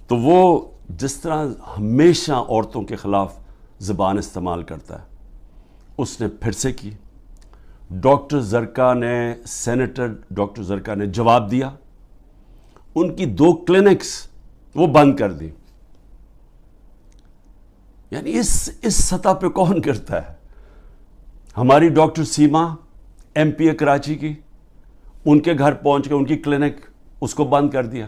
تو وہ جس طرح ہمیشہ عورتوں کے خلاف زبان استعمال کرتا ہے اس نے پھر سے کی. ڈاکٹر زرکا نے سینیٹر ڈاکٹر زرکا نے جواب دیا. ان کی 2 کلینکس وہ بند کر دی. یعنی اس سطح پہ کون کرتا ہے؟ ہماری ڈاکٹر سیما ایم پی کراچی کی، ان کے گھر پہنچ کے ان کی کلینک اس کو بند کر دیا.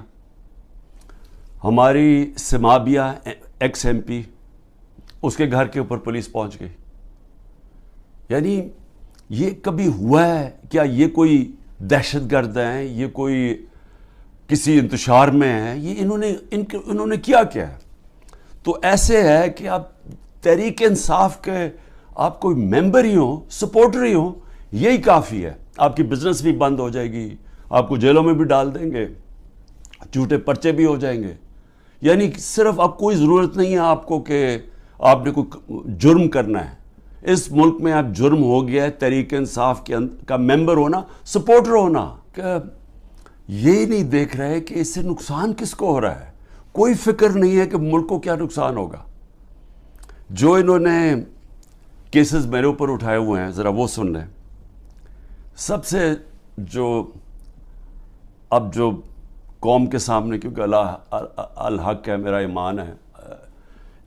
ہماری سمابیہ ایکس ایم پی، اس کے گھر کے اوپر پولیس پہنچ گئی. یعنی یہ کبھی ہوا ہے کیا؟ یہ کوئی دہشت گرد ہیں، یہ کوئی کسی انتشار میں ہیں، یہ انہوں نے کیا ہے؟ تو ایسے ہے کہ آپ تحریک انصاف کے آپ کوئی ممبر ہی ہوں، سپورٹر ہی ہوں، یہی کافی ہے. آپ کی بزنس بھی بند ہو جائے گی، آپ کو جیلوں میں بھی ڈال دیں گے، جھوٹے پرچے بھی ہو جائیں گے. یعنی صرف اب کوئی ضرورت نہیں ہے آپ کو کہ آپ نے کوئی جرم کرنا ہے. اس ملک میں اب جرم ہو گیا ہے تحریک انصاف کا ممبر ہونا، سپورٹر ہونا. کہ یہ نہیں دیکھ رہے کہ اس سے نقصان کس کو ہو رہا ہے. کوئی فکر نہیں ہے کہ ملک کو کیا نقصان ہوگا. جو انہوں نے کیسز میرے اوپر اٹھائے ہوئے ہیں ذرا وہ سن لیں. سب سے جو قوم کے سامنے، کیونکہ اللہ الحق ہے، میرا ایمان ہے،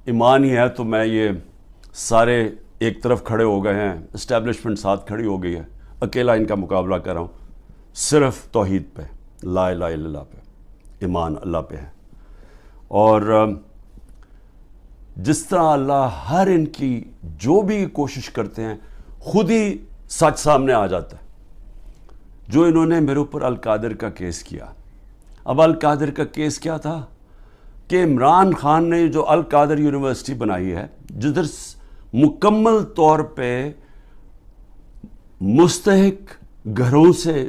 ایمان ہی ہے، تو میں یہ سارے ایک طرف کھڑے ہو گئے ہیں، اسٹیبلشمنٹ ساتھ کھڑی ہو گئی ہے، اکیلا ان کا مقابلہ کر رہا ہوں. صرف توحید پہ، لا الہ الا اللہ پہ، ایمان اللہ پہ ہے. اور جس طرح اللہ ہر ان کی جو بھی کوشش کرتے ہیں خود ہی سچ سامنے آ جاتا ہے. جو انہوں نے میرے اوپر القادر کا کیس کیا. اب القادر کا کیس کیا تھا کہ عمران خان نے جو القادر یونیورسٹی بنائی ہے، جدھر مکمل طور پہ مستحق گھروں سے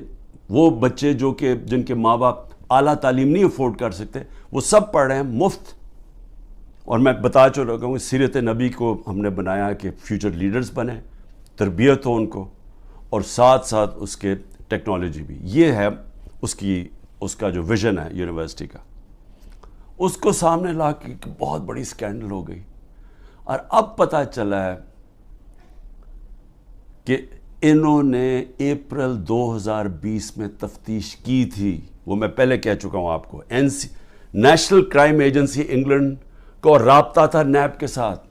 وہ بچے جن کے ماں باپ اعلیٰ تعلیم نہیں افورڈ کر سکتے، وہ سب پڑھ رہے ہیں مفت. اور میں بتا چکا ہوں سیرت نبی کو ہم نے بنایا کہ فیوچر لیڈرز بنے، تربیت ہو ان کو، اور ساتھ ساتھ اس کے ٹیکنالوجی بھی. یہ ہے اس کا جو ویژن ہے یونیورسٹی کا. اس کو سامنے لا کے بہت بڑی سکینڈل ہو گئی. اور اب پتہ چلا ہے کہ انہوں نے اپریل 2020 میں تفتیش کی تھی. وہ میں پہلے کہہ چکا ہوں آپ کو. نیشنل کرائم ایجنسی انگلینڈ کو رابطہ تھا نیب کے ساتھ.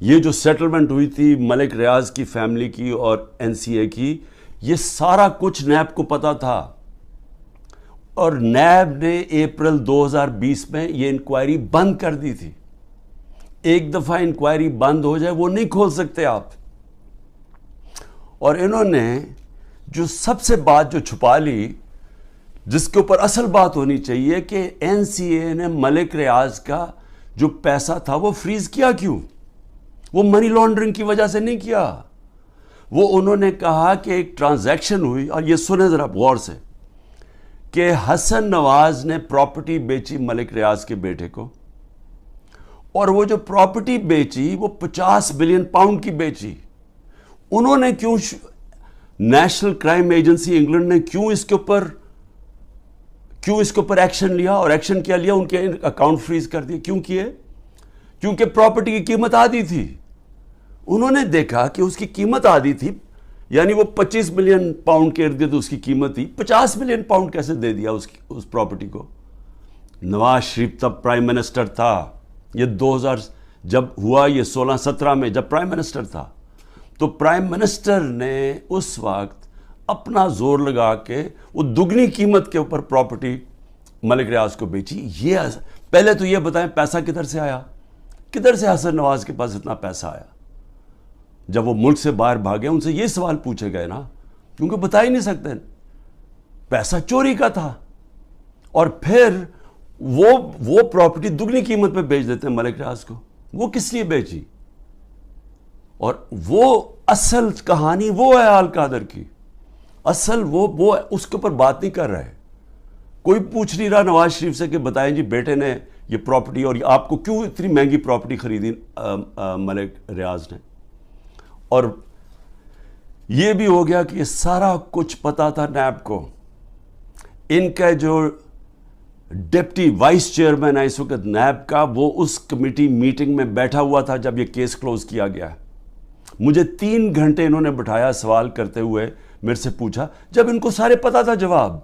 یہ جو سیٹلمنٹ ہوئی تھی ملک ریاض کی فیملی کی اور این سی اے کی، یہ سارا کچھ نیب کو پتا تھا. اور نیب نے اپریل 2020 میں یہ انکوائری بند کر دی تھی. ایک دفعہ انکوائری بند ہو جائے وہ نہیں کھول سکتے آپ. اور انہوں نے جو سب سے بات جو چھپا لی، جس کے اوپر اصل بات ہونی چاہیے، کہ این سی اے نے ملک ریاض کا جو پیسہ تھا وہ فریز کیا کیوں؟ وہ منی لانڈرنگ کی وجہ سے نہیں کیا. وہ انہوں نے کہا کہ ایک ٹرانزیکشن ہوئی، اور یہ سنیں ذرا غور سے، کہ حسن نواز نے پراپرٹی بیچی ملک ریاض کے بیٹے کو، اور وہ جو پراپرٹی بیچی وہ 50 بلین پاؤنڈ کی بیچی. انہوں نے کیوں، نیشنل کرائم ایجنسی انگلینڈ نے کیوں اس کے اوپر ایکشن لیا؟ اور ایکشن کیا لیا؟ ان کے اکاؤنٹ فریز کر دیے. کیوں کیے؟ کیونکہ پراپرٹی کی قیمت آدھی تھی. انہوں نے دیکھا کہ اس کی قیمت آدھی تھی، یعنی وہ 25 ملین پاؤنڈ کے ارد گرد اس کی قیمت تھی. 50 ملین پاؤنڈ کیسے دے دیا اس پراپرٹی کو؟ نواز شریف تب پرائم منسٹر تھا. یہ 2000 جب ہوا، یہ 16-17 میں جب پرائم منسٹر تھا، تو پرائم منسٹر نے اس وقت اپنا زور لگا کے وہ دگنی قیمت کے اوپر پراپرٹی ملک ریاض کو بیچی. یہ پہلے تو یہ بتائیں پیسہ کدھر سے آیا؟ کدھر سے حسن نواز کے پاس اتنا پیسہ آیا؟ جب وہ ملک سے باہر بھاگے ان سے یہ سوال پوچھے گئے نا، کیونکہ بتا ہی نہیں سکتے. پیسہ چوری کا تھا. اور پھر وہ پراپرٹی دگنی قیمت پہ بیچ دیتے ہیں ملک ریاض کو. وہ کس لیے بیچی؟ اور وہ اصل کہانی وہ ہے القادر کی. اصل وہ اس کے اوپر بات نہیں کر رہے. کوئی پوچھ نہیں رہا نواز شریف سے کہ بتائیں جی بیٹے نے یہ پراپرٹی، اور آپ کو کیوں اتنی مہنگی پراپرٹی خریدی ملک ریاض نے. اور یہ بھی ہو گیا کہ یہ سارا کچھ پتا تھا نیب کو. ان کا جو ڈپٹی وائس چیئرمین ہے اس وقت نیب کا، وہ اس کمیٹی میٹنگ میں بیٹھا ہوا تھا جب یہ کیس کلوز کیا گیا. مجھے 3 گھنٹے انہوں نے بٹھایا سوال کرتے ہوئے، میرے سے پوچھا، جب ان کو سارے پتا تھا جواب،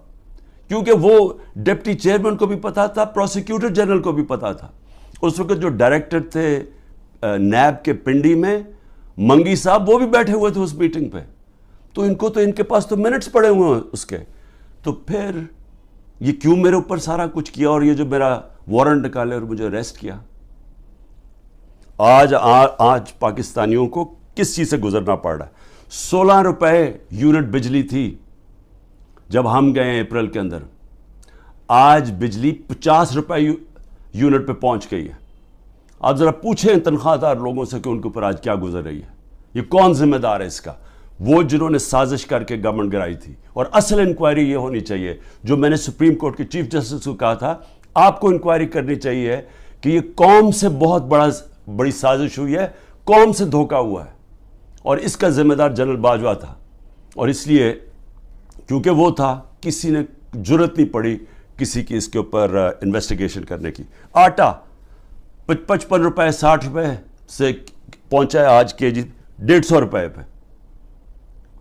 کیونکہ وہ ڈپٹی چیئرمین کو بھی پتا تھا، پروسیکیوٹر جنرل کو بھی پتا تھا. اس وقت جو ڈائریکٹر تھے نیب کے پنڈی میں، منگی صاحب، وہ بھی بیٹھے ہوئے تھے اس میٹنگ پہ. تو ان کے پاس تو منٹس پڑے ہوئے ہیں اس کے. تو پھر یہ کیوں میرے اوپر سارا کچھ کیا، اور یہ جو میرا وارنٹ نکالے اور مجھے اریسٹ کیا. آج پاکستانیوں کو کس چیز سے گزرنا پڑ رہا ہے. 16 روپے یونٹ بجلی تھی جب ہم گئے اپریل کے اندر، آج بجلی 50 روپے یونٹ پہ پہنچ گئی ہے. آپ ذرا پوچھیں تنخواہ دار لوگوں سے کہ ان کے اوپر آج کیا گزر رہی ہے. یہ کون ذمہ دار ہے اس کا؟ وہ جنہوں نے سازش کر کے گورنمنٹ گرائی تھی. اور اصل انکوائری یہ ہونی چاہیے جو میں نے سپریم کورٹ کے چیف جسٹس کو کہا تھا، آپ کو انکوائری کرنی چاہیے کہ یہ قوم سے بہت بڑی سازش ہوئی ہے، قوم سے دھوکہ ہوا ہے، اور اس کا ذمہ دار جنرل باجوہ تھا. اور اس لیے کیونکہ وہ تھا، کسی نے جرت نہیں پڑی کسی کی اس کے اوپر انویسٹیگیشن کرنے کی. آٹا 55 روپے 60 روپے سے پہنچا ہے آج کے جی 150 روپے پہ.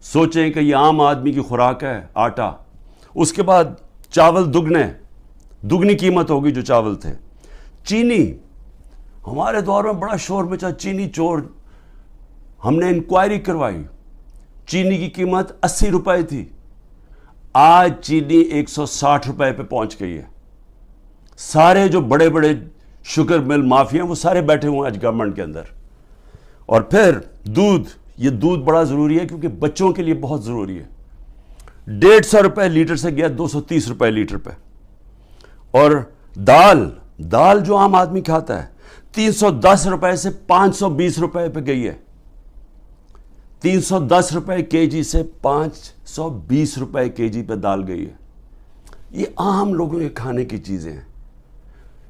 سوچیں کہ یہ عام آدمی کی خوراک ہے آٹا. اس کے بعد چاول دگنی قیمت ہوگی جو چاول تھے. چینی، ہمارے دور میں بڑا شور مچا چینی چور. ہم نے انکوائری کروائی، چینی کی قیمت 80 روپے تھی، آج چینی 160 روپے پہ پہنچ گئی ہے. سارے جو بڑے بڑے شوگر مل مافیا ہیں وہ سارے بیٹھے ہوئے ہیں آج گورنمنٹ کے اندر. اور پھر یہ دودھ بڑا ضروری ہے کیونکہ بچوں کے لیے بہت ضروری ہے. 150 روپے لیٹر سے گیا 230 روپے لیٹر پہ. اور دال جو عام آدمی کھاتا ہے 310 روپے سے 520 روپے پہ گئی ہے. 310 روپے کے جی سے 520 روپے کے جی پہ دال گئی ہے. یہ عام لوگوں کے کھانے کی چیزیں ہیں.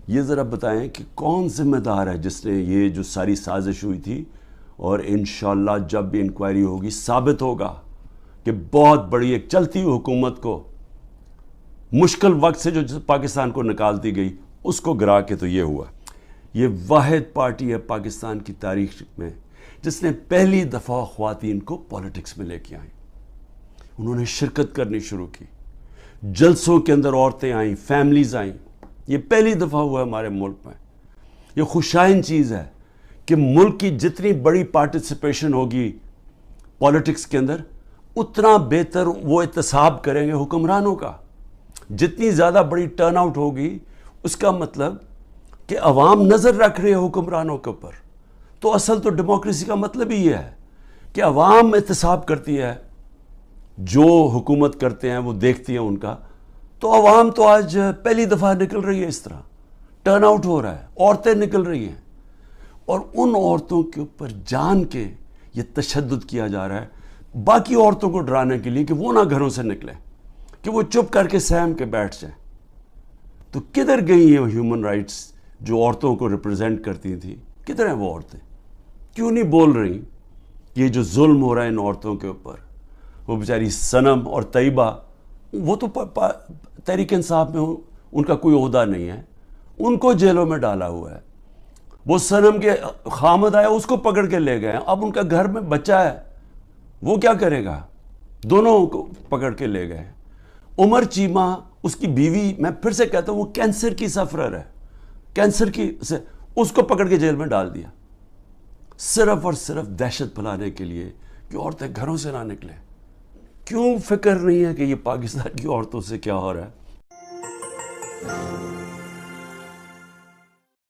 یہ ذرا بتائیں کہ کون ذمہ دار ہے جس نے یہ جو ساری سازش ہوئی تھی. اور انشاءاللہ جب بھی انکوائری ہوگی ثابت ہوگا کہ بہت بڑی ایک چلتی ہوئی حکومت کو مشکل وقت سے جو پاکستان کو نکالتی گئی اس کو گرا کے تو یہ ہوا. یہ واحد پارٹی ہے پاکستان کی تاریخ میں جس نے پہلی دفعہ خواتین کو پولیٹکس میں لے کے آئیں. انہوں نے شرکت کرنی شروع کی، جلسوں کے اندر عورتیں آئیں، فیملیز آئیں. یہ پہلی دفعہ ہوا ہے ہمارے ملک میں. یہ خوشائن چیز ہے کہ ملک کی جتنی بڑی پارٹیسپیشن ہوگی پولیٹکس کے اندر اتنا بہتر وہ احتساب کریں گے حکمرانوں کا. جتنی زیادہ بڑی ٹرن آؤٹ ہوگی اس کا مطلب کہ عوام نظر رکھ رہے ہیں حکمرانوں کے اوپر. تو اصل تو ڈیموکریسی کا مطلب ہی یہ ہے کہ عوام احتساب کرتی ہے، جو حکومت کرتے ہیں وہ دیکھتی ہیں ان کا. تو عوام تو آج پہلی دفعہ نکل رہی ہے، اس طرح ٹرن آؤٹ ہو رہا ہے، عورتیں نکل رہی ہیں. اور ان عورتوں کے اوپر جان کے یہ تشدد کیا جا رہا ہے باقی عورتوں کو ڈرانے کے لیے کہ وہ نہ گھروں سے نکلیں، کہ وہ چپ کر کے سہم کے بیٹھ جائیں. تو کدھر گئی ہیں ہیومن رائٹس جو عورتوں کو ریپرزینٹ کرتی تھیں؟ کدھر ہیں وہ عورتیں؟ کیوں نہیں بول رہی؟ یہ جو ظلم ہو رہا ہے ان عورتوں کے اوپر، وہ بیچاری صنم اور طیبہ، وہ تو تحریک انصاف میں ان کا کوئی عہدہ نہیں ہے، ان کو جیلوں میں ڈالا ہوا ہے. وہ صنم کے خامد آیا، اس کو پکڑ کے لے گئے. اب ان کا گھر میں بچہ ہے، وہ کیا کرے گا؟ دونوں کو پکڑ کے لے گئے. عمر چیمہ، اس کی بیوی، میں پھر سے کہتا ہوں وہ کینسر کی سفرر ہے، کینسر کی سے اس کو پکڑ کے جیل میں ڈال دیا، صرف اور صرف دہشت پھیلانے کے لیے کہ عورتیں گھروں سے نہ نکلیں. کیوں فکر نہیں ہے کہ یہ پاکستان کی عورتوں سے کیا ہو رہا ہے؟